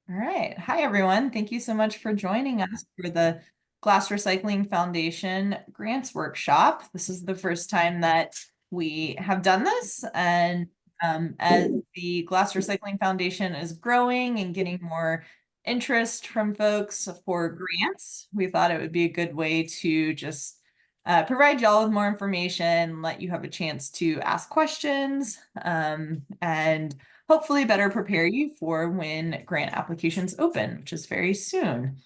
All right. Hi, everyone. Thank you so much for joining us for the Glass Recycling Foundation Grants Workshop. This is the first time that we have done this. And as the Glass Recycling Foundation is growing and getting more interest from folks for grants, we thought it would be a good way to just provide y'all with more information, let you have a chance to ask questions, and hopefully better prepare you for when grant applications open, which is very soon.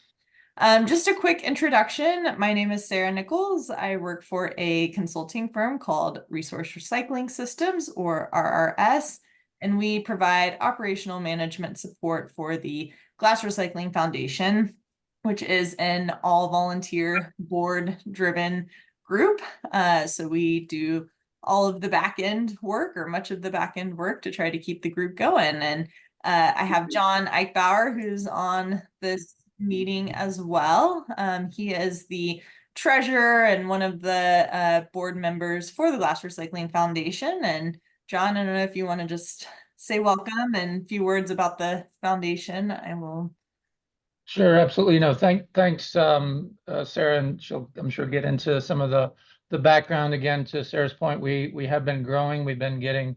Just a quick introduction. My name is Sarah Nichols. I work for a consulting firm called Resource Recycling Systems, or RRS, and we provide operational management support for the Glass Recycling Foundation, which is an all-volunteer board-driven group. So we do all of the back end work, or much of the back end work, to try to keep the group going. And I have John Eichbauer, who's on this meeting as well. He is the treasurer and one of the board members for the Glass Recycling Foundation. And John, I don't know if you want to just say welcome and a few words about the foundation. I will. Sure, absolutely. No, thanks, Sarah, and I'm sure get into some of the background again. To Sarah's point, we have been growing. We've been getting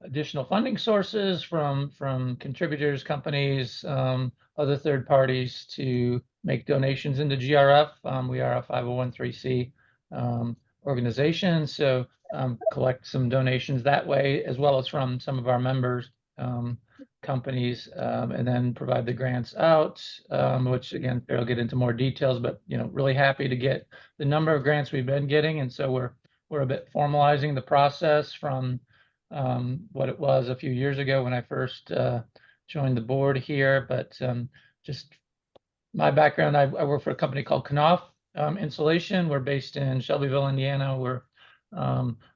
additional funding sources from contributors, companies, other third parties to make donations into GRF. We are a 501(c) organization, so collect some donations that way, as well as from some of our members. Companies, and then provide the grants out, which again, I'll get into more details, but really happy to get the number of grants we've been getting. And so we're a bit formalizing the process from what it was a few years ago when I first joined the board here. But just my background, I work for a company called Knauf Insulation. We're based in Shelbyville, Indiana. We're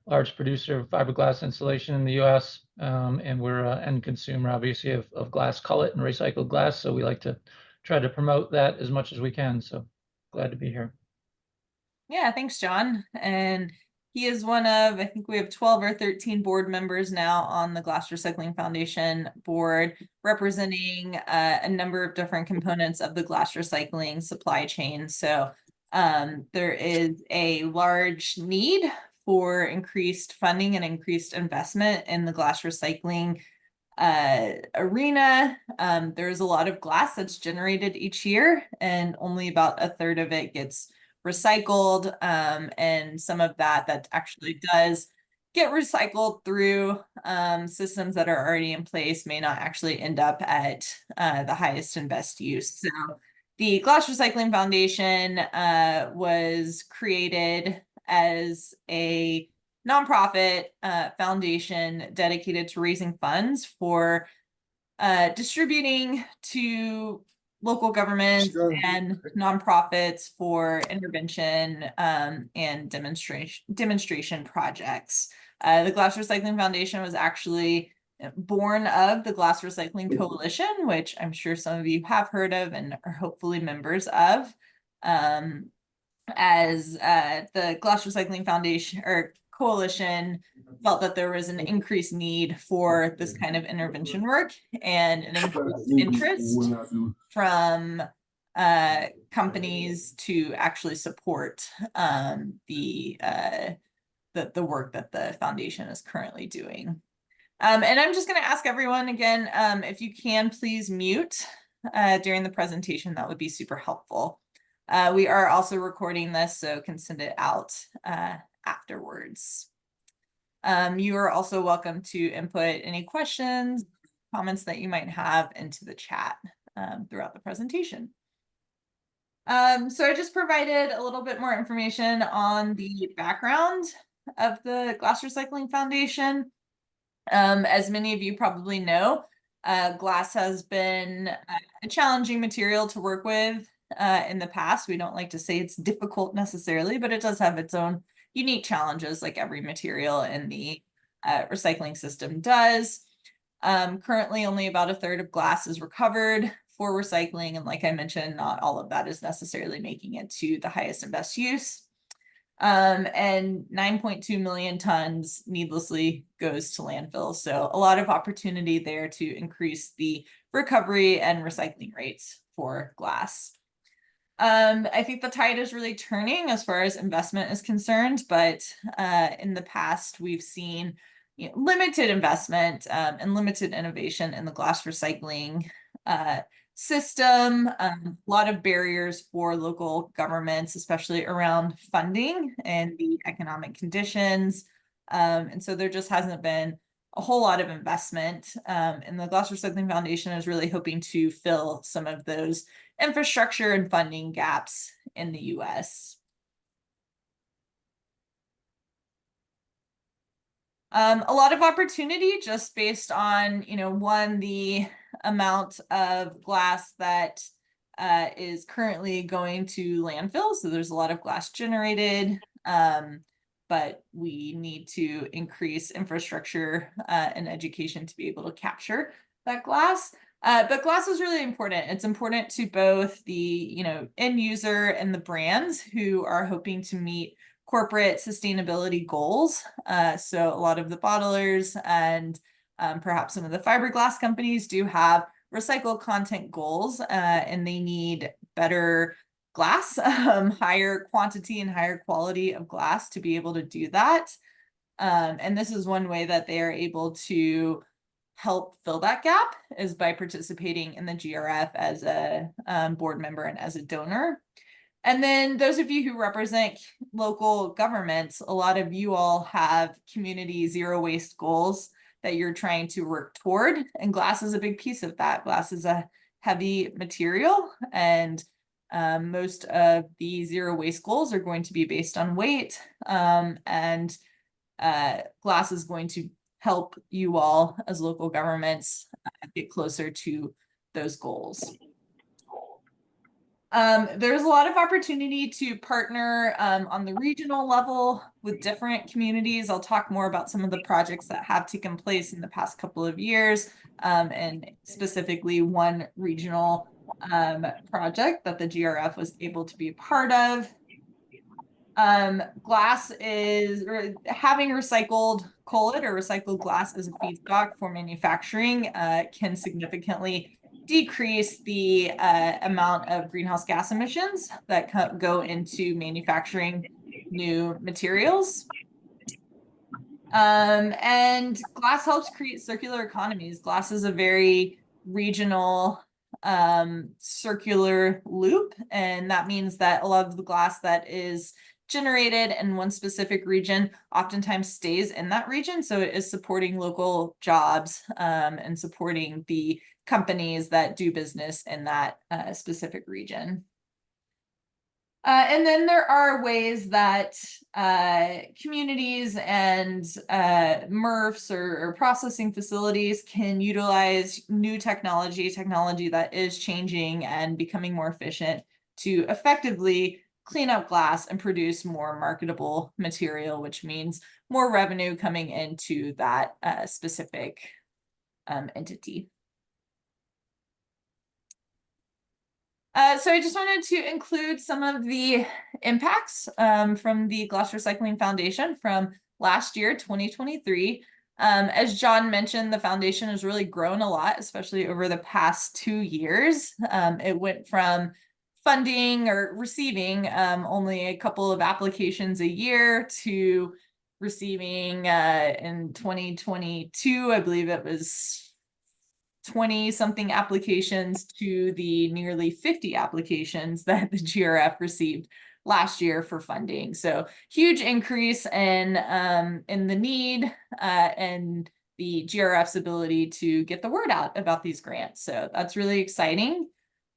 large producer of fiberglass insulation in the U.S. And we're an end consumer, obviously, of glass cullet and recycled glass. So we like to try to promote that as much as we can. So glad to be here. Yeah, thanks, John. And he is one of, I think we have 12 or 13 board members now on the Glass Recycling Foundation board, representing a number of different components of the glass recycling supply chain. So there is a large need for increased funding and increased investment in the glass recycling arena. There's a lot of glass that's generated each year, and only about a third of it gets recycled, and some of that actually does get recycled through systems that are already in place may not actually end up at the highest and best use. So the Glass Recycling Foundation was created as a nonprofit foundation dedicated to raising funds for distributing to local governments and nonprofits for intervention and demonstration projects. The Glass Recycling Foundation was actually born of the Glass Recycling Coalition, which I'm sure some of you have heard of and are hopefully members of. As the Glass Recycling Foundation or Coalition felt that there was an increased need for this kind of intervention work and an increased interest from companies to actually support the work that the foundation is currently doing. And I'm just going to ask everyone again, if you can please mute during the presentation, that would be super helpful. We are also recording this, so can send it out afterwards. You are also welcome to input any questions, comments that you might have into the chat throughout the presentation. So I just provided a little bit more information on the background of the Glass Recycling Foundation. As many of you probably know, glass has been a challenging material to work with in the past. We don't like to say it's difficult necessarily, but it does have its own unique challenges, like every material in the recycling system does. Currently, only about a third of glass is recovered for recycling, and like I mentioned, not all of that is necessarily making it to the highest and best use. And 9.2 million tons needlessly goes to landfill. So a lot of opportunity there to increase the recovery and recycling rates for glass. I think the tide is really turning as far as investment is concerned, but in the past we've seen limited investment and limited innovation in the glass recycling system. A lot of barriers for local governments, especially around funding and the economic conditions. And so there just hasn't been a whole lot of investment. And the Glass Recycling Foundation is really hoping to fill some of those infrastructure and funding gaps in the US. A lot of opportunity just based on, one, the amount of glass that is currently going to landfill. So there's a lot of glass generated, but we need to increase infrastructure and education to be able to capture that glass. But glass is really important. It's important to both the, end user and the brands who are hoping to meet corporate sustainability goals. So a lot of the bottlers and perhaps some of the fiberglass companies do have recycled content goals, and they need better glass, higher quantity and higher quality of glass to be able to do that. And this is one way that they are able to help fill that gap is by participating in the GRF as a board member and as a donor. And then those of you who represent local governments, a lot of you all have community zero waste goals that you're trying to work toward. And glass is a big piece of that. Glass is a heavy material, and most of the zero waste goals are going to be based on weight. And glass is going to help you all as local governments get closer to those goals. There's a lot of opportunity to partner on the regional level with different communities. I'll talk more about some of the projects that have taken place in the past couple of years, and specifically one regional project that the GRF was able to be a part of. Glass is having recycled cullet or recycled glass as a feedstock for manufacturing can significantly decrease the amount of greenhouse gas emissions that go into manufacturing new materials. And glass helps create circular economies. Glass is a very regional circular loop, and that means that a lot of the glass that is generated in one specific region oftentimes stays in that region. So it is supporting local jobs and supporting the companies that do business in that specific region. And then there are ways that communities and MRFs or processing facilities can utilize new technology that is changing and becoming more efficient to effectively clean up glass and produce more marketable material, which means more revenue coming into that specific entity. So I just wanted to include some of the impacts from the Glass Recycling Foundation from last year, 2023. As John mentioned, the foundation has really grown a lot, especially over the past 2 years. It went from funding or receiving only a couple of applications a year to receiving in 2022, I believe it was 20 something applications to the nearly 50 applications that the GRF received last year for funding. So huge increase in the need and the GRF's ability to get the word out about these grants. So that's really exciting.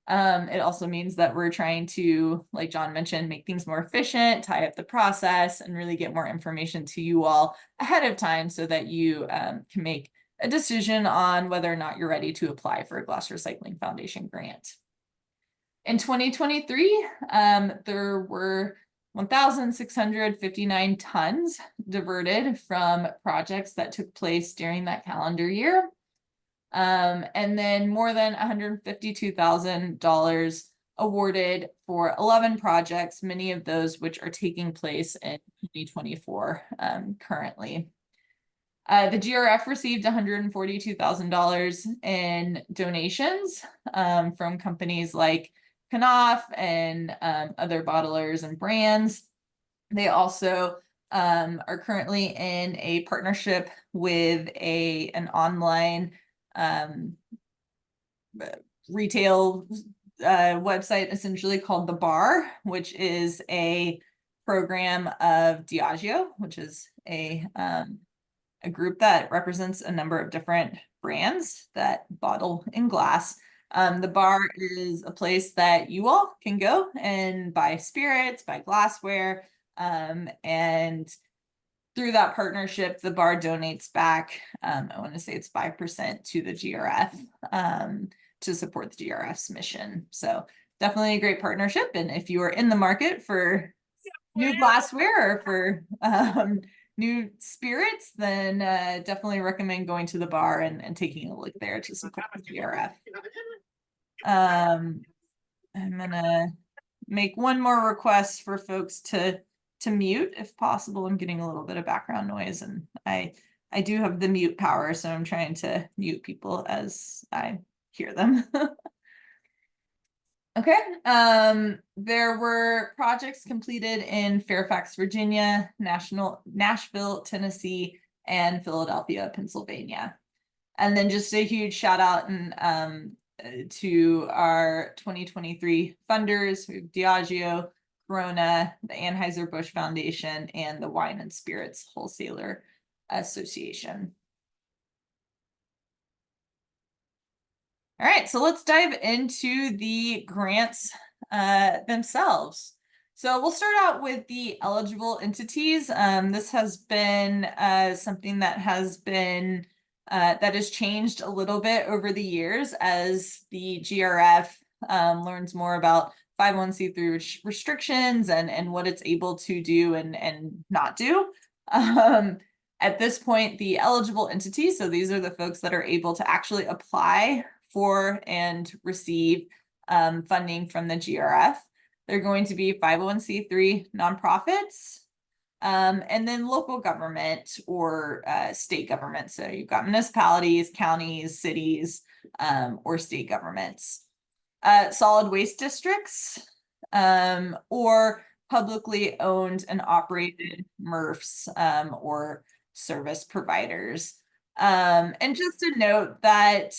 It also means that we're trying to, like John mentioned, make things more efficient, tie up the process, and really get more information to you all ahead of time so that you can make a decision on whether or not you're ready to apply for a Glass Recycling Foundation grant. In 2023, there were 1,659 tons diverted from projects that took place during that calendar year. And then more than $152,000 awarded for 11 projects, many of those which are taking place in 2024 currently. The GRF received $142,000 in donations from companies like Knauf and other bottlers and brands. They also are currently in a partnership with an online retail website essentially called The Bar, which is a program of Diageo, which is a group that represents a number of different brands that bottle in glass. The Bar is a place that you all can go and buy spirits, buy glassware, and through that partnership, the Bar donates back, I want to say it's 5% to the GRF to support the GRF's mission. So definitely a great partnership. And if you are in the market for new glassware or for new spirits, then definitely recommend going to the Bar and taking a look there to support the GRF. I'm gonna make one more request for folks to mute if possible. I'm getting a little bit of background noise, and I do have the mute power, so I'm trying to mute people as I hear them. Okay, there were projects completed in Fairfax, Virginia, Nashville, Tennessee, and Philadelphia, Pennsylvania. And then just a huge shout out and to our 2023 funders, Diageo, Corona, the Anheuser-Busch Foundation, and the Wine and Spirits Wholesaler Association. All right, so let's dive into the grants themselves. So we'll start out with the eligible entities. This has been something that has been that has changed a little bit over the years as the GRF learns more about 501c3 restrictions and what it's able to do and not do. At this point, the eligible entities, so these are the folks that are able to actually apply for and receive funding from the GRF. They're going to be 501c3 nonprofits, and then local government or state government. So you've got municipalities, counties, cities, or state governments. Solid waste districts, or publicly owned and operated MRFs, or service providers. And just to note that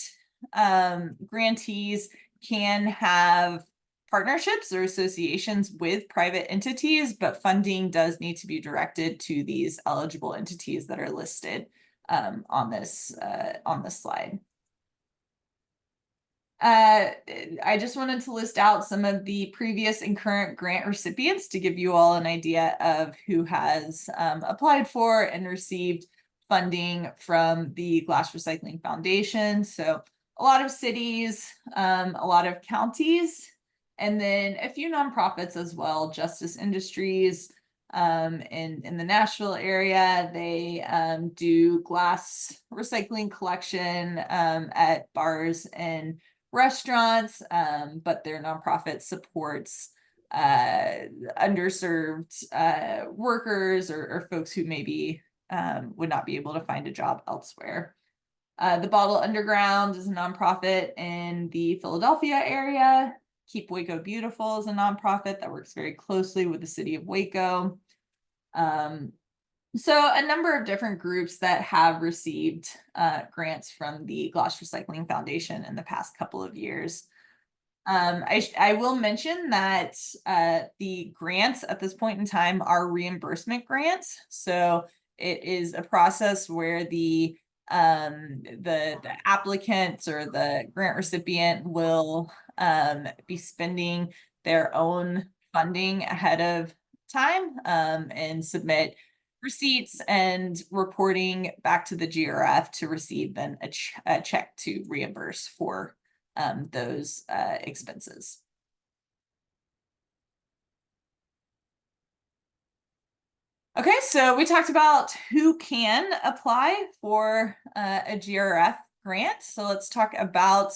grantees can have partnerships or associations with private entities, but funding does need to be directed to these eligible entities that are listed on this slide. I just wanted to list out some of the previous and current grant recipients to give you all an idea of who has applied for and received funding from the Glass Recycling Foundation. So a lot of cities, a lot of counties, and then a few nonprofits as well. Justice Industries in the Nashville area, they do glass recycling collection at bars and restaurants, but their nonprofit supports underserved workers or folks who maybe would not be able to find a job elsewhere. The Bottle Underground is a nonprofit in the Philadelphia area. Keep Waco Beautiful is a nonprofit that works very closely with the city of Waco. So a number of different groups that have received grants from the Glass Recycling Foundation in the past couple of years. I will mention that the grants at this point in time are reimbursement grants. So it is a process where the applicant or the grant recipient will be spending their own funding ahead of time and submit receipts and reporting back to the GRF to receive then a check to reimburse for those expenses. Okay, so we talked about who can apply for a GRF grant. So let's talk about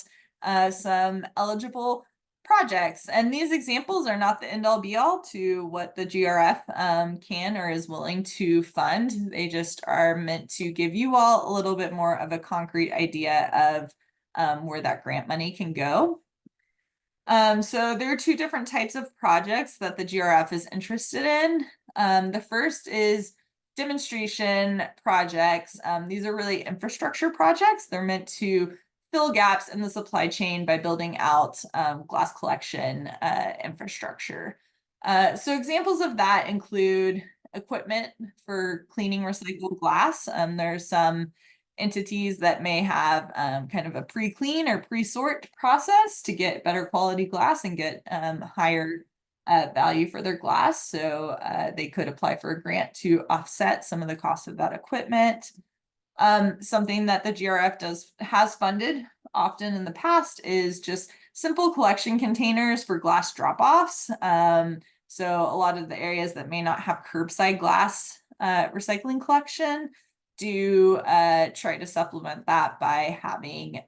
some eligible projects. And these examples are not the end all be all to what the GRF can or is willing to fund. They just are meant to give you all a little bit more of a concrete idea of where that grant money can go. So there are two different types of projects that the GRF is interested in. The first is demonstration projects. These are really infrastructure projects. They're meant to fill gaps in the supply chain by building out glass collection infrastructure. So examples of that include equipment for cleaning recycled glass. There's some entities that may have kind of a pre-clean or pre-sort process to get better quality glass and get higher value for their glass. So they could apply for a grant to offset some of the cost of that equipment. Something that the GRF has funded often in the past is just simple collection containers for glass drop-offs. So a lot of the areas that may not have curbside glass recycling collection do try to supplement that by having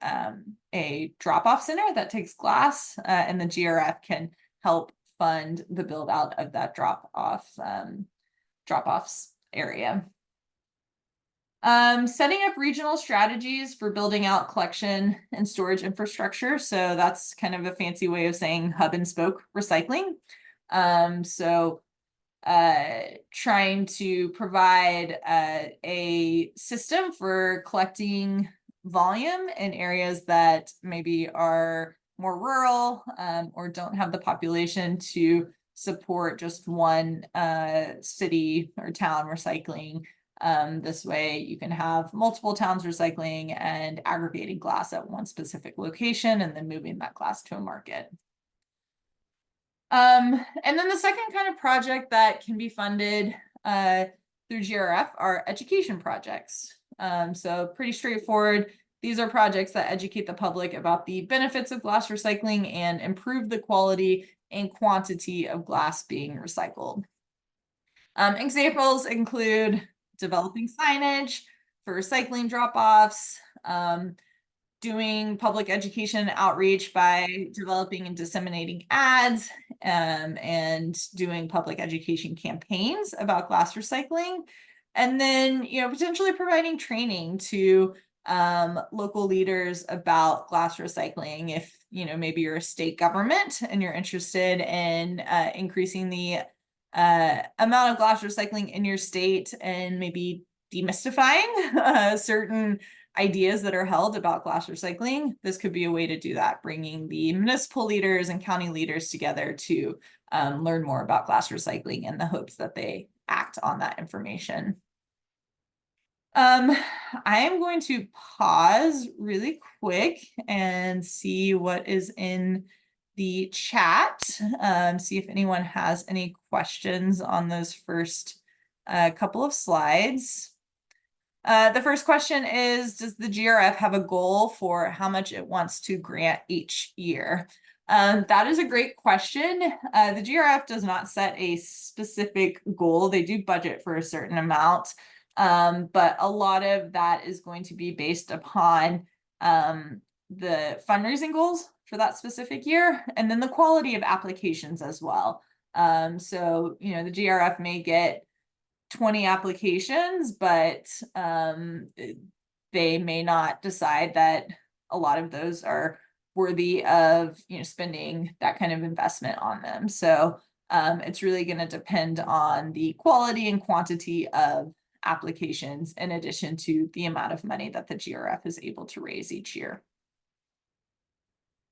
a drop-off center that takes glass, and the GRF can help fund the build out of that drop-offs area. Setting up regional strategies for building out collection and storage infrastructure. So that's kind of a fancy way of saying hub and spoke recycling. Trying to provide a system for collecting volume in areas that maybe are more rural or don't have the population to support just one city or town recycling. This way you can have multiple towns recycling and aggregating glass at one specific location and then moving that glass to a market. And then the second kind of project that can be funded through GRF are education projects. So pretty straightforward. These are projects that educate the public about the benefits of glass recycling and improve the quality and quantity of glass being recycled. Examples include developing signage for recycling drop-offs, doing public education outreach by developing and disseminating ads, and doing public education campaigns about glass recycling. And then, potentially providing training to local leaders about glass recycling. If, maybe you're a state government and you're interested in increasing the amount of glass recycling in your state and maybe demystifying certain ideas that are held about glass recycling, this could be a way to do that, bringing the municipal leaders and county leaders together to learn more about glass recycling in the hopes that they act on that information. I am going to pause really quick and see what is in the chat, see if anyone has any questions on those first couple of slides. The first question is, does the GRF have a goal for how much it wants to grant each year? That is a great question. The GRF does not set a specific goal. They do budget for a certain amount, but a lot of that is going to be based upon the fundraising goals for that specific year, and then the quality of applications as well. So, the GRF may get 20 applications, but they may not decide that a lot of those are worthy of spending that kind of investment on them. So it's really going to depend on the quality and quantity of applications in addition to the amount of money that the GRF is able to raise each year.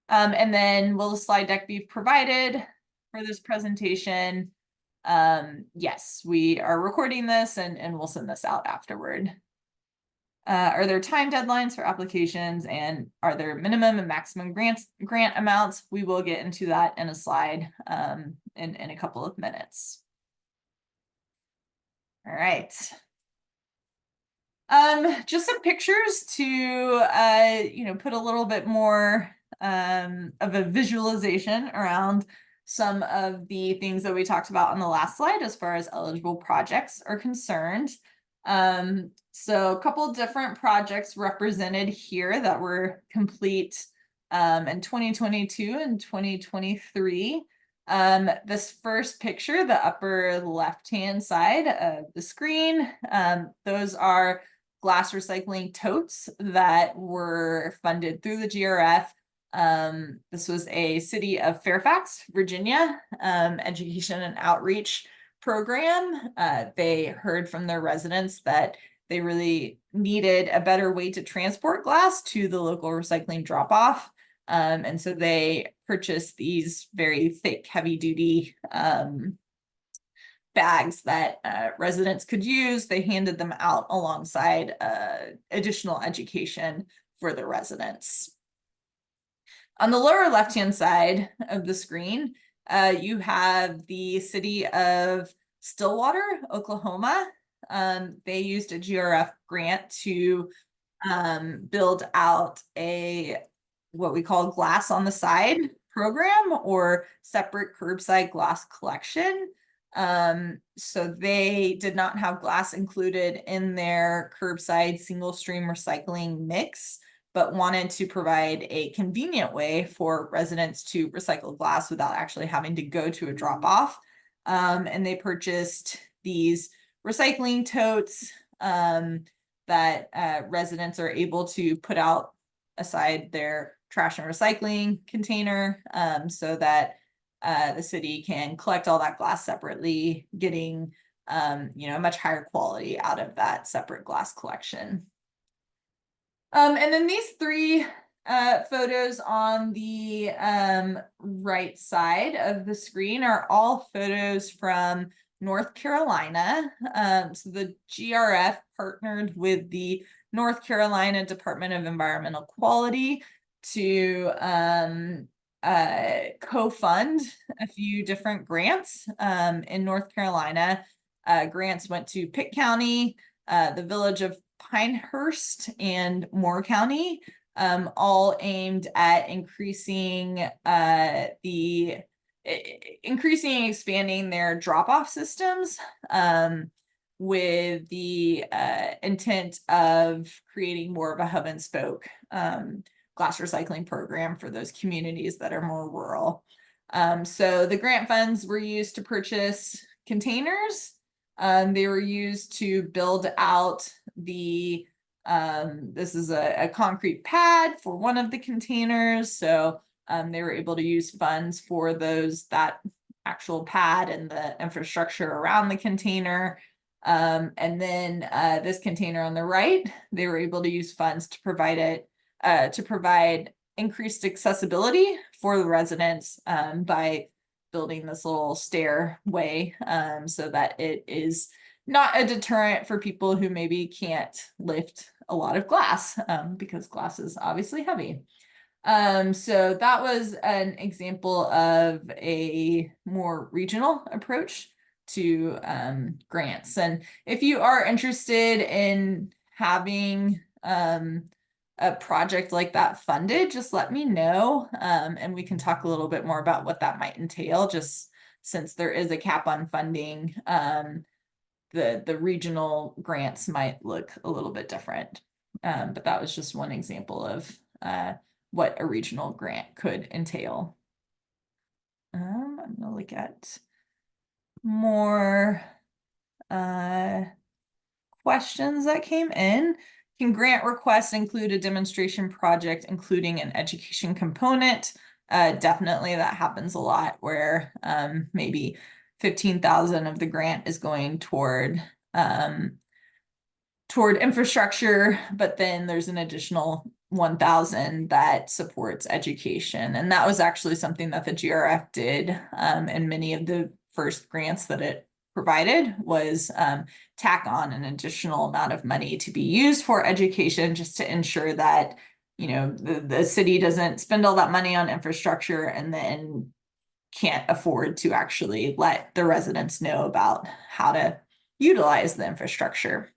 And then will the slide deck be provided for this presentation? Yes, we are recording this and we'll send this out afterward. Are there time deadlines for applications, and are there minimum and maximum grant amounts? We will get into that in a slide in a couple of minutes. All right. Just some pictures to put a little bit more of a visualization around some of the things that we talked about on the last slide as far as eligible projects are concerned. So a couple different projects represented here that were complete in 2022 and 2023. This first picture, the upper left-hand side of the screen, those are glass recycling totes that were funded through the GRF. This was a City of Fairfax, Virginia, education and outreach program. They heard from their residents that they really needed a better way to transport glass to the local recycling drop-off. And so they purchased these very thick, heavy-duty bags that residents could use. They handed them out alongside additional education for the residents. On the lower left-hand side of the screen, you have the City of Stillwater, Oklahoma. They used a GRF grant to build out what we call glass on the side program, or separate curbside glass collection. So they did not have glass included in their curbside single stream recycling mix, but wanted to provide a convenient way for residents to recycle glass without actually having to go to a drop off. And they purchased these recycling totes that residents are able to put out aside their trash and recycling container, so that the city can collect all that glass separately, getting a much higher quality out of that separate glass collection. And then these three photos on the right side of the screen are all photos from North Carolina. So the GRF partnered with the North Carolina Department of Environmental Quality to co-fund a few different grants in North Carolina. Grants went to Pitt County, the village of Pinehurst, and Moore County, all aimed at increasing and expanding their drop-off systems, with the intent of creating more of a hub and spoke glass recycling program for those communities that are more rural. So the grant funds were used to purchase containers. They were used to build out this is a concrete pad for one of the containers. So they were able to use funds for that actual pad and the infrastructure around the container. And then this container on the right, they were able to use funds to provide increased accessibility for the residents by building this little stairway, so that it is not a deterrent for people who maybe can't lift a lot of glass, because glass is obviously heavy. So that was an example of a more regional approach to grants. And if you are interested in having a project like that funded, just let me know, and we can talk a little bit more about what that might entail. Just since there is a cap on funding, the regional grants might look a little bit different. But that was just one example of what a regional grant could entail. I'm gonna look at more questions that came in. Can grant requests include a demonstration project, including an education component? Definitely, that happens a lot, where maybe 15,000 of the grant is going toward infrastructure, but then there's an additional 1,000 that supports education. And that was actually something that the GRF did, and many of the first grants that it provided was tack on an additional amount of money to be used for education, just to ensure that the city doesn't spend all that money on infrastructure and then can't afford to actually let the residents know about how to utilize the infrastructure.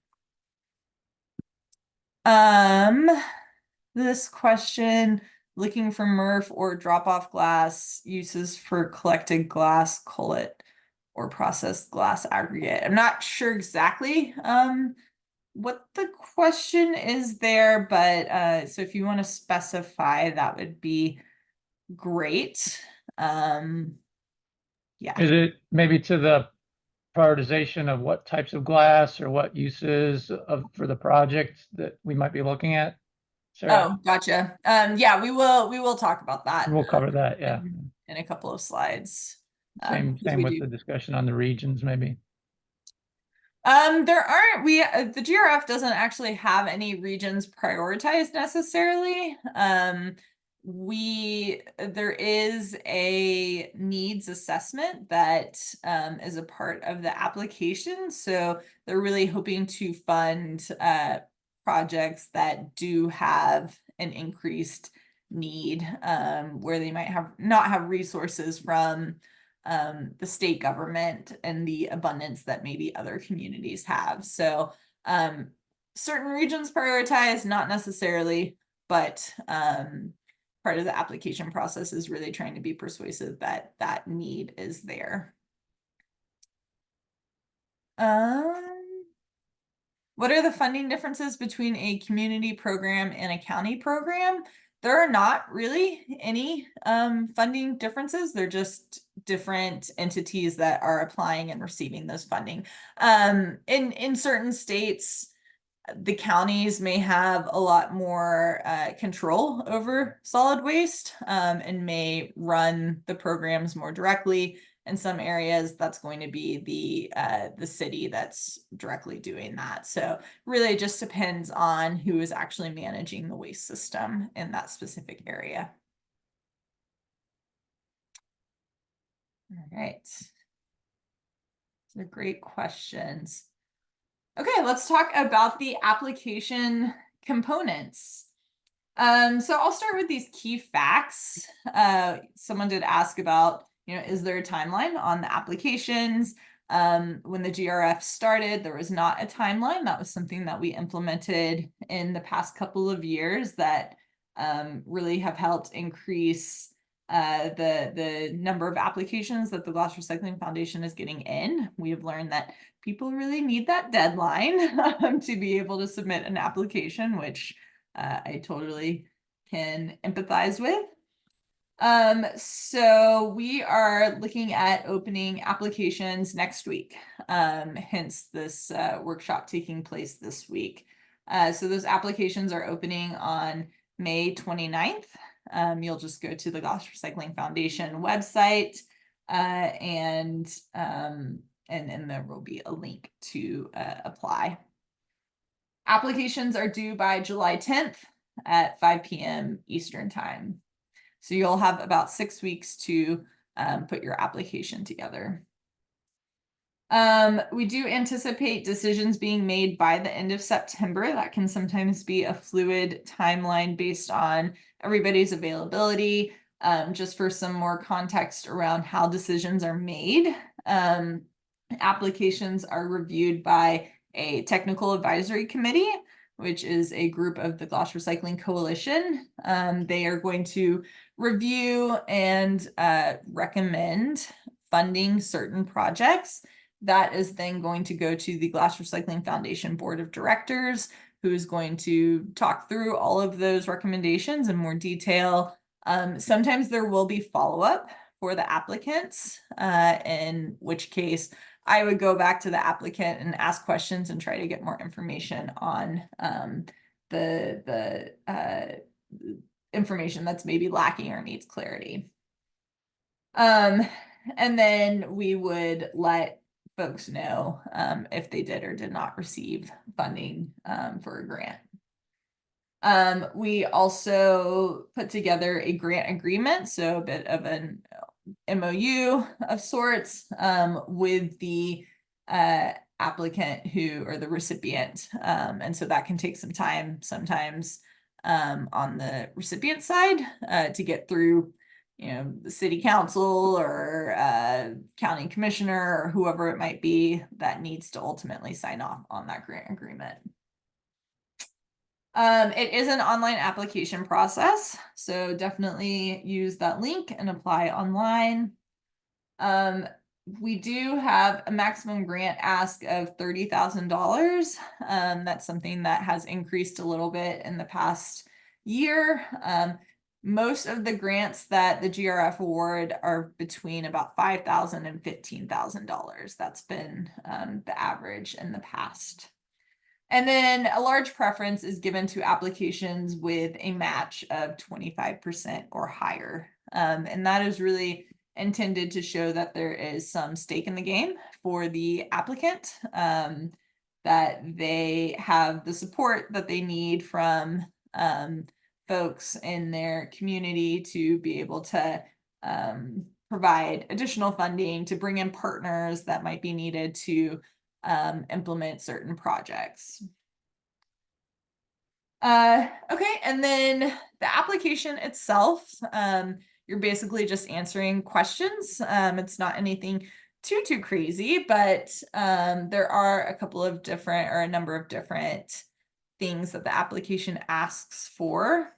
This question, looking for MRF or drop-off glass uses for collected glass, cullet, or processed glass aggregate. I'm not sure exactly what the question is there, but so if you want to specify, that would be great. Yeah. Is it maybe to the prioritization of what types of glass or what uses of, for the project that we might be looking at? Sarah, Oh, gotcha. Yeah, we will talk about that we'll cover that, yeah. in a couple of slides. Same, Because same we with do. the discussion on the regions, maybe. There aren't the GRF doesn't actually have any regions prioritized necessarily. There is a needs assessment that is a part of the application. So they're really hoping to fund projects that do have an increased need, where they might not have resources from the state government and the abundance that maybe other communities have. So certain regions prioritize, not necessarily, but part of the application process is really trying to be persuasive that that need is there. What are the funding differences between a community program and a county program? There are not really any funding differences. They're just different entities that are applying and receiving those funding. In certain states, the counties may have a lot more control over solid waste, and may run the programs more directly. In some areas, that's going to be the city that's directly doing that. So really just depends on who is actually managing the waste system in that specific area. All right. These are great questions. Okay, let's talk about the application components. So I'll start with these key facts. Someone did ask about, is there a timeline on the applications? When the GRF started, there was not a timeline. That was something that we implemented in the past couple of years that really have helped increase the number of applications that the Glass Recycling Foundation is getting in. We have learned that people really need that deadline to be able to submit an application, which I totally can empathize with. So we are looking at opening applications next week, hence this workshop taking place this week. So those applications are opening on May 29th. You'll just go to the Glass Recycling Foundation website, and there will be a link to apply. Applications are due by July 10th at 5 p.m. Eastern time. So you'll have about 6 weeks to put your application together. We do anticipate decisions being made by the end of September. That can sometimes be a fluid timeline based on everybody's availability. Just for some more context around how decisions are made, applications are reviewed by a technical advisory committee, which is a group of the Glass Recycling Coalition. They are going to review and recommend funding certain projects. That is then going to go to the Glass Recycling Foundation Board of Directors, who's going to talk through all of those recommendations in more detail. Sometimes there will be follow-up for the applicants, in which case I would go back to the applicant and ask questions and try to get more information on the information that's maybe lacking or needs clarity. And then we would let folks know if they did or did not receive funding for a grant. We also put together a grant agreement, so a bit of an MOU of sorts with the applicant or the recipient. And so that can take some time sometimes on the recipient side to get through, the city council or county commissioner or whoever it might be that needs to ultimately sign off on that grant agreement. It is an online application process, so definitely use that link and apply online. we do have a maximum grant ask of $30,000. That's something that has increased a little bit in the past year. Most of the grants that the GRF award are between about $5,000 and $15,000. That's been the average in the past. And then a large preference is given to applications with a match of 25% or higher. And that is really intended to show that there is some stake in the game for the applicant, that they have the support that they need from folks in their community to be able to provide additional funding, to bring in partners that might be needed to implement certain projects. Okay, and then the application itself, you're basically just answering questions. It's not anything too crazy, but there are a couple of different, or a number of different things that the application asks for.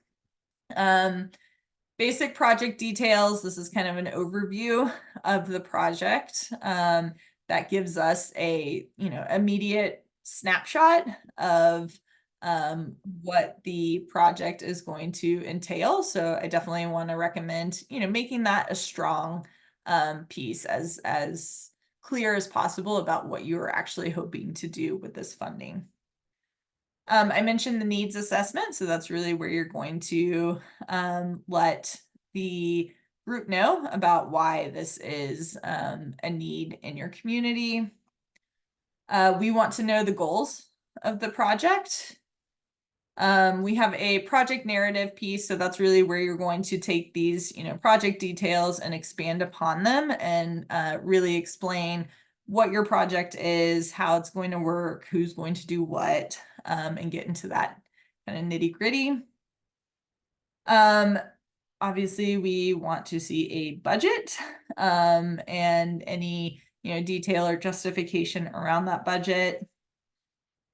Basic project details. This is kind of an overview of the project. That gives us a, immediate snapshot of what the project is going to entail. So I definitely want to recommend, making that a strong piece, as clear as possible about what you are actually hoping to do with this funding. I mentioned the needs assessment, so that's really where you're going to let the group know about why this is a need in your community. We want to know the goals of the project. We have a project narrative piece, so that's really where you're going to take these, project details and expand upon them, and really explain what your project is, how it's going to work, who's going to do what, and get into that kind of nitty-gritty. Obviously, we want to see a budget, and any, detail or justification around that budget.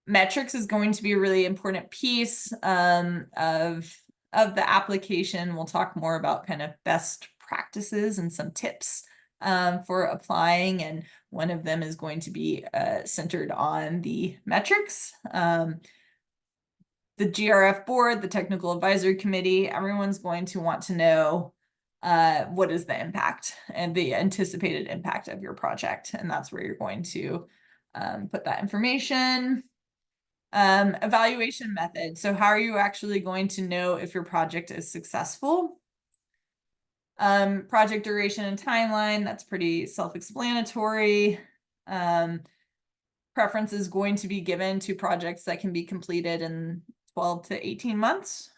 Metrics is going to be a really important piece of the application. We'll talk more about kind of best practices and some tips for applying, and one of them is going to be centered on the metrics. The GRF board, the technical advisory committee, everyone's going to want to know what is the impact and the anticipated impact of your project, and that's where you're going to put that information. Evaluation method. So how are you actually going to know if your project is successful? Project duration and timeline, that's pretty self-explanatory. Preference is going to be given to projects that can be completed in 12 to 18 months,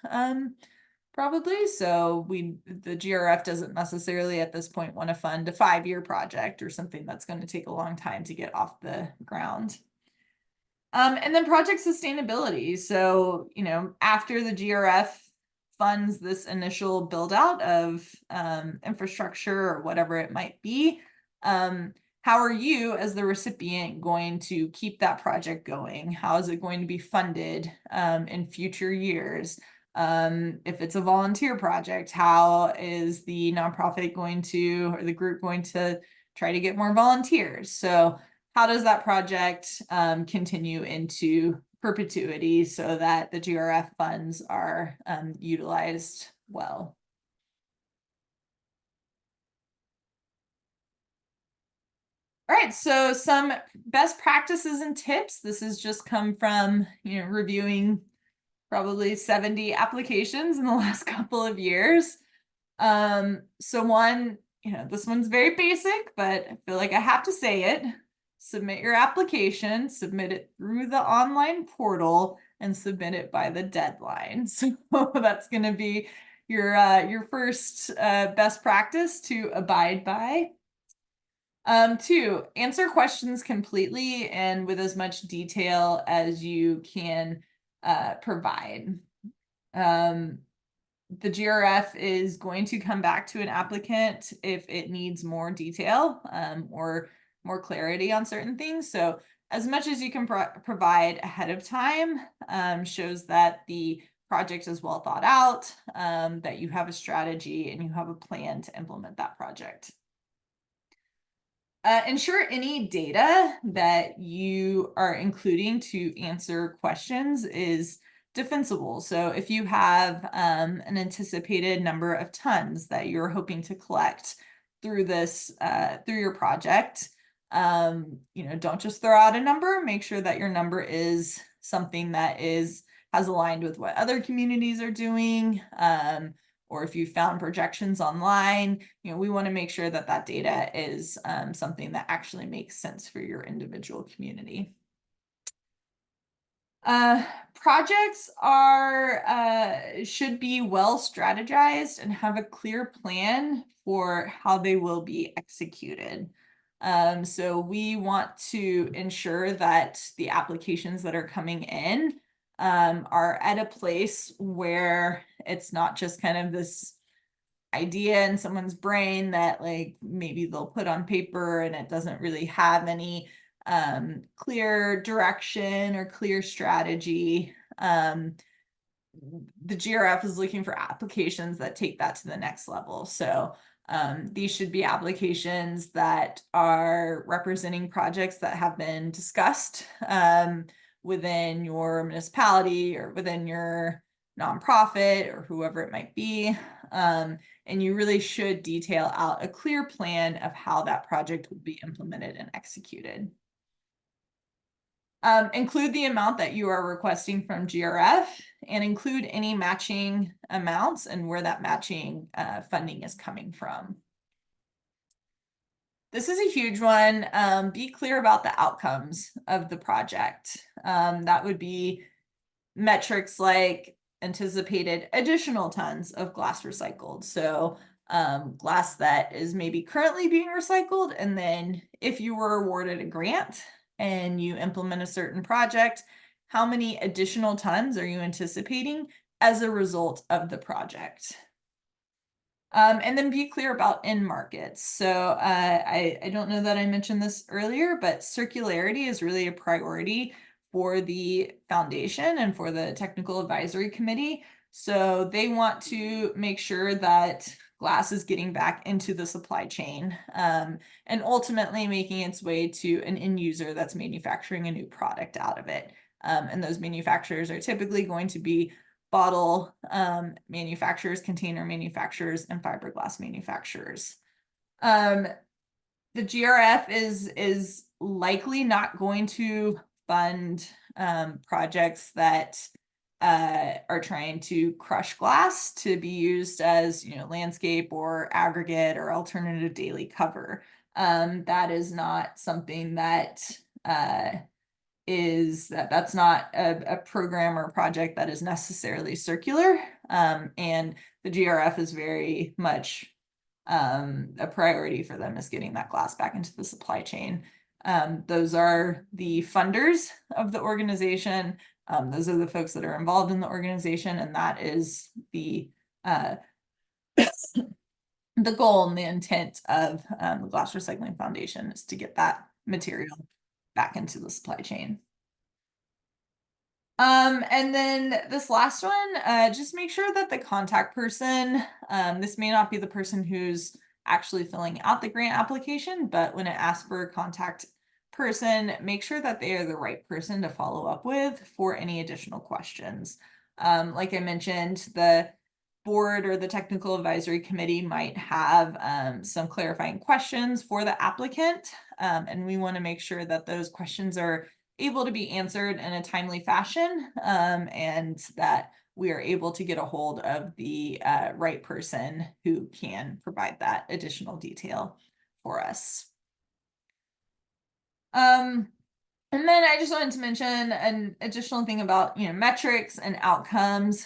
probably. So the GRF doesn't necessarily at this point want to fund a 5-year project or something that's going to take a long time to get off the ground. And then project sustainability. So, after the GRF funds this initial build out of infrastructure or whatever it might be, how are you as the recipient going to keep that project going? How is it going to be funded in future years? If it's a volunteer project, how is the nonprofit going to, or the group going to try to get more volunteers? So how does that project continue into perpetuity so that the GRF funds are utilized well? All right, so some best practices and tips. This has just come from, reviewing probably 70 applications in the last couple of years. So one, this one's very basic, but I feel like I have to say it. Submit your application, submit it through the online portal, and submit it by the deadline. So that's going to be your first best practice to abide by. 2, answer questions completely and with as much detail as you can provide. The GRF is going to come back to an applicant if it needs more detail or more clarity on certain things. So as much as you can provide ahead of time shows that the project is well thought out, that you have a strategy and you have a plan to implement that project. Ensure any data that you are including to answer questions is defensible. So if you have an anticipated number of tons that you're hoping to collect through this through your project, don't just throw out a number. Make sure that your number is something that has aligned with what other communities are doing. Or if you found projections online, we want to make sure that that data is something that actually makes sense for your individual community. Projects should be well strategized and have a clear plan for how they will be executed. So we want to ensure that the applications that are coming in are at a place where it's not just kind of this idea in someone's brain that like maybe they'll put on paper and it doesn't really have any clear direction or clear strategy. The GRF is looking for applications that take that to the next level. So these should be applications that are representing projects that have been discussed within your municipality or within your nonprofit or whoever it might be. And you really should detail out a clear plan of how that project will be implemented and executed. Include the amount that you are requesting from GRF and include any matching amounts and where that matching funding is coming from. This is a huge one. Be clear about the outcomes of the project. That would be metrics like anticipated additional tons of glass recycled. So glass that is maybe currently being recycled, and then if you were awarded a grant and you implement a certain project, how many additional tons are you anticipating as a result of the project? And then be clear about end markets. So I don't know that I mentioned this earlier, but circularity is really a priority for the foundation and for the technical advisory committee. So they want to make sure that glass is getting back into the supply chain and ultimately making its way to an end user that's manufacturing a new product out of it. And those manufacturers are typically going to be bottle manufacturers, container manufacturers, and fiberglass manufacturers. The GRF is likely not going to fund projects that are trying to crush glass to be used as landscape or aggregate or alternative daily cover. That is not something that that's not a program or project that is necessarily circular. And the GRF is very much a priority for them is getting that glass back into the supply chain. Those are the funders of the organization. Those are the folks that are involved in the organization, and that is the goal and the intent of the Glass Recycling Foundation is to get that material back into the supply chain. And then this last one, just make sure that the contact person, this may not be the person who's actually filling out the grant application, but when it asks for a contact person, make sure that they are the right person to follow up with for any additional questions. Like I mentioned, the board or the technical advisory committee might have some clarifying questions for the applicant, and we want to make sure that those questions are able to be answered in a timely fashion, and that we are able to get a hold of the right person who can provide that additional detail for us. And then I just wanted to mention an additional thing about metrics and outcomes.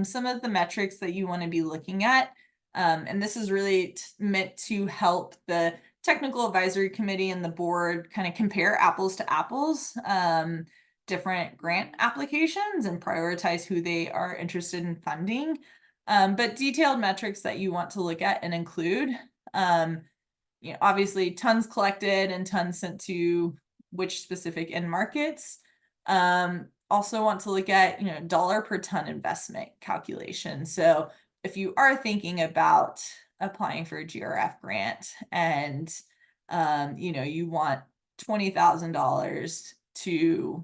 Some of the metrics that you want to be looking at, and this is really meant to help the technical advisory committee and the board kind of compare apples to apples, different grant applications and prioritize who they are interested in funding. But detailed metrics that you want to look at and include, obviously tons collected and tons sent to which specific end markets. Also want to look at, dollar per ton investment calculation. So if you are thinking about applying for a GRF grant and you know, you want $20,000 to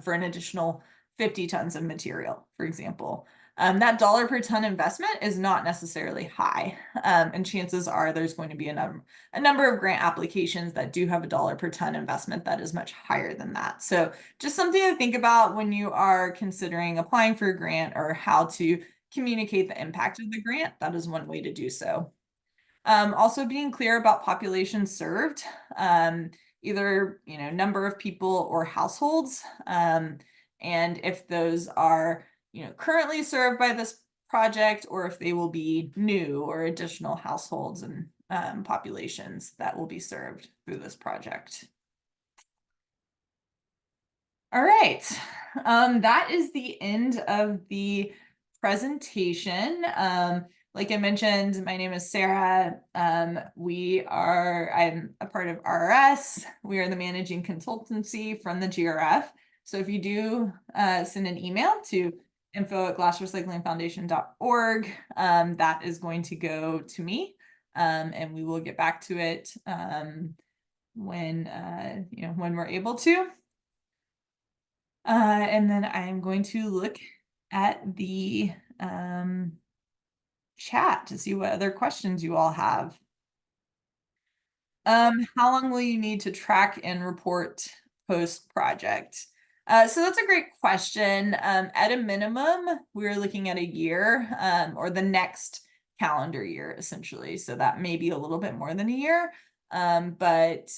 for an additional 50 tons of material, for example. That dollar per ton investment is not necessarily high. And chances are there's going to be a number of grant applications that do have a dollar per ton investment that is much higher than that. So just something to think about when you are considering applying for a grant or how to communicate the impact of the grant. That is one way to do so. Also being clear about population served, either, you know, number of people or households. And if those are, you know, currently served by this project, or if they will be new or additional households and populations that will be served through this project. All right, that is the end of the presentation. Like I mentioned, my name is Sarah. I'm a part of RRS. We are the managing consultancy from the GRF. So if you do send an email to info@glassrecyclingfoundation.org, that is going to go to me, and we will get back to it when you know, when we're able to. And then I'm going to look at the chat to see what other questions you all have. How long will you need to track and report post-project? So that's a great question. At a minimum, we're looking at a year, or the next calendar year, essentially. So that may be a little bit more than a year. But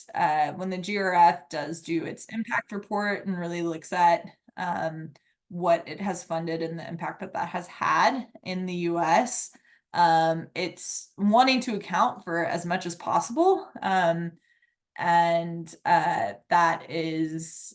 when the GRF does do its impact report and really looks at what it has funded and the impact that that has had in the US, it's wanting to account for as much as possible. And that is,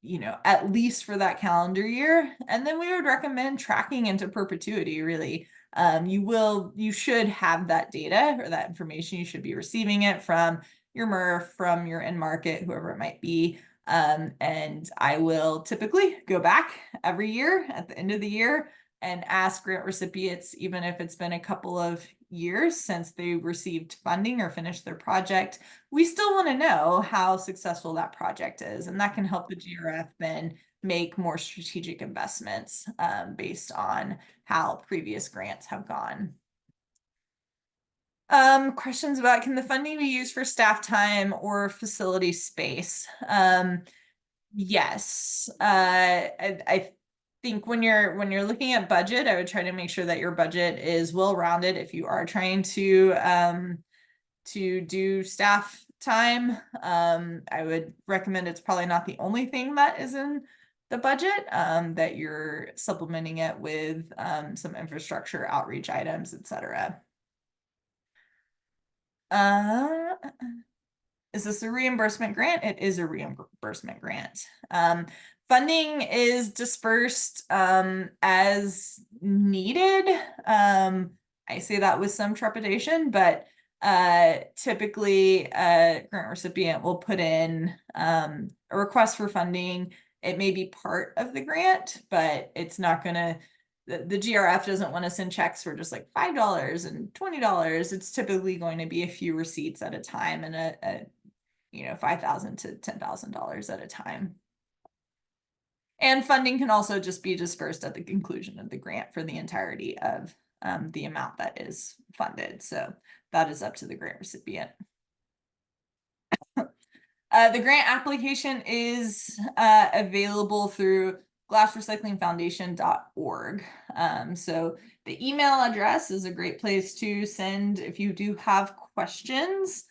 you know, at least for that calendar year. And then we would recommend tracking into perpetuity, really. You should have that data or that information. You should be receiving it from your MRF, from your end market, whoever it might be. And I will typically go back every year at the end of the year and ask grant recipients, even if it's been a couple of years since they received funding or finished their project, we still want to know how successful that project is. And that can help the GRF then make more strategic investments based on how previous grants have gone. Questions about, can the funding be used for staff time or facility space? Yes. I think when you're looking at budget, I would try to make sure that your budget is well-rounded if you are trying to do staff time. I would recommend, it's probably not the only thing that is in the budget, that you're supplementing it with some infrastructure outreach items, etc. Is this a reimbursement grant? It is a reimbursement grant. Funding is dispersed as needed. I say that with some trepidation, but typically a grant recipient will put in a request for funding. It may be part of the grant, but it's not going to, the GRF doesn't want to send checks for just like $5 and $20. It's typically going to be a few receipts at a time and a you know, $5,000 to $10,000 at a time. And funding can also just be dispersed at the conclusion of the grant for the entirety of the amount that is funded. So that is up to the grant recipient. The grant application is available through glassrecyclingfoundation.org. So the email address is a great place to send if you do have questions.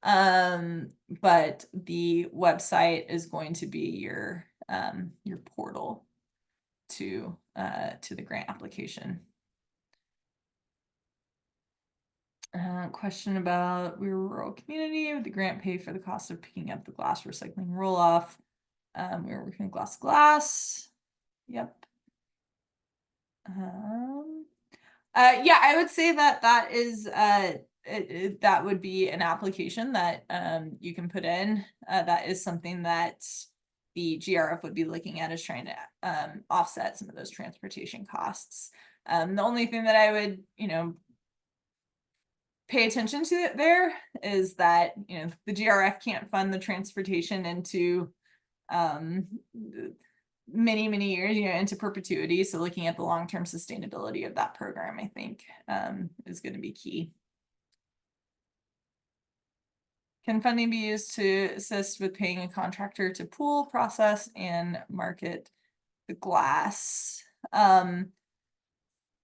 But the website is going to be your portal to the grant application. Question about, we're a rural community, would the grant pay for the cost of picking up the glass recycling roll-off? We're working with glass. Yep. Yeah, I would say that is that would be an application that you can put in. That is something that the GRF would be looking at, is trying to offset some of those transportation costs. The only thing that I would, you know, pay attention to it there is that, the GRF can't fund the transportation into many, many years, into perpetuity. So looking at the long-term sustainability of that program, I think, is going to be key. Can funding be used to assist with paying a contractor to pool, process, and market the glass?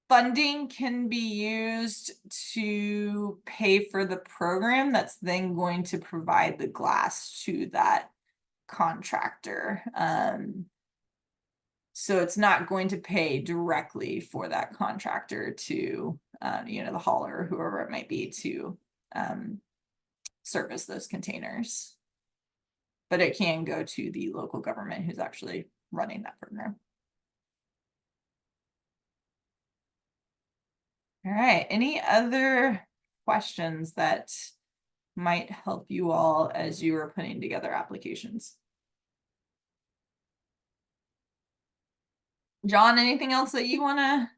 Funding can be used to pay for the program that's then going to provide the glass to that contractor. So it's not going to pay directly for that contractor to, the hauler or whoever it might be to service those containers. But it can go to the local government who's actually running that program. All right, any other questions that might help you all as you are putting together applications? John, anything else that you want to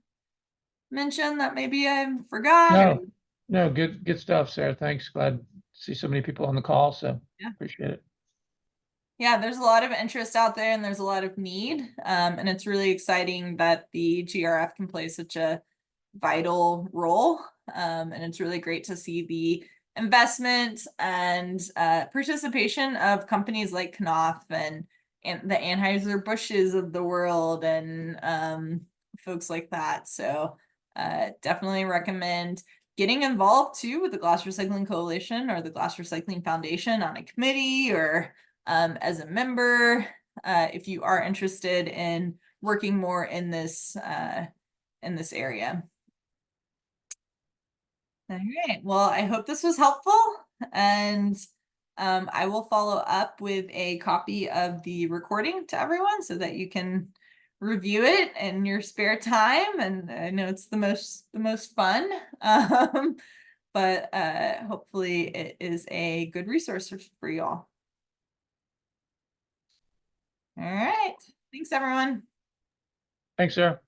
mention that maybe I forgot? No, good stuff, Sarah. Thanks. Glad to see so many people on the call, so Yeah. appreciate it. Yeah, there's a lot of interest out there and there's a lot of need. And it's really exciting that the GRF can play such a vital role. And it's really great to see the investment and participation of companies like Knauf and the Anheuser-Busch's of the world and folks like that. So definitely recommend getting involved too with the Glass Recycling Coalition or the Glass Recycling Foundation on a committee or as a member, if you are interested in working more in this area. All right. Well, I hope this was helpful, and I will follow up with a copy of the recording to everyone so that you can review it in your spare time. And I know it's the most fun, but hopefully it is a good resource for you all. All right. Thanks, everyone. Thanks, Sarah.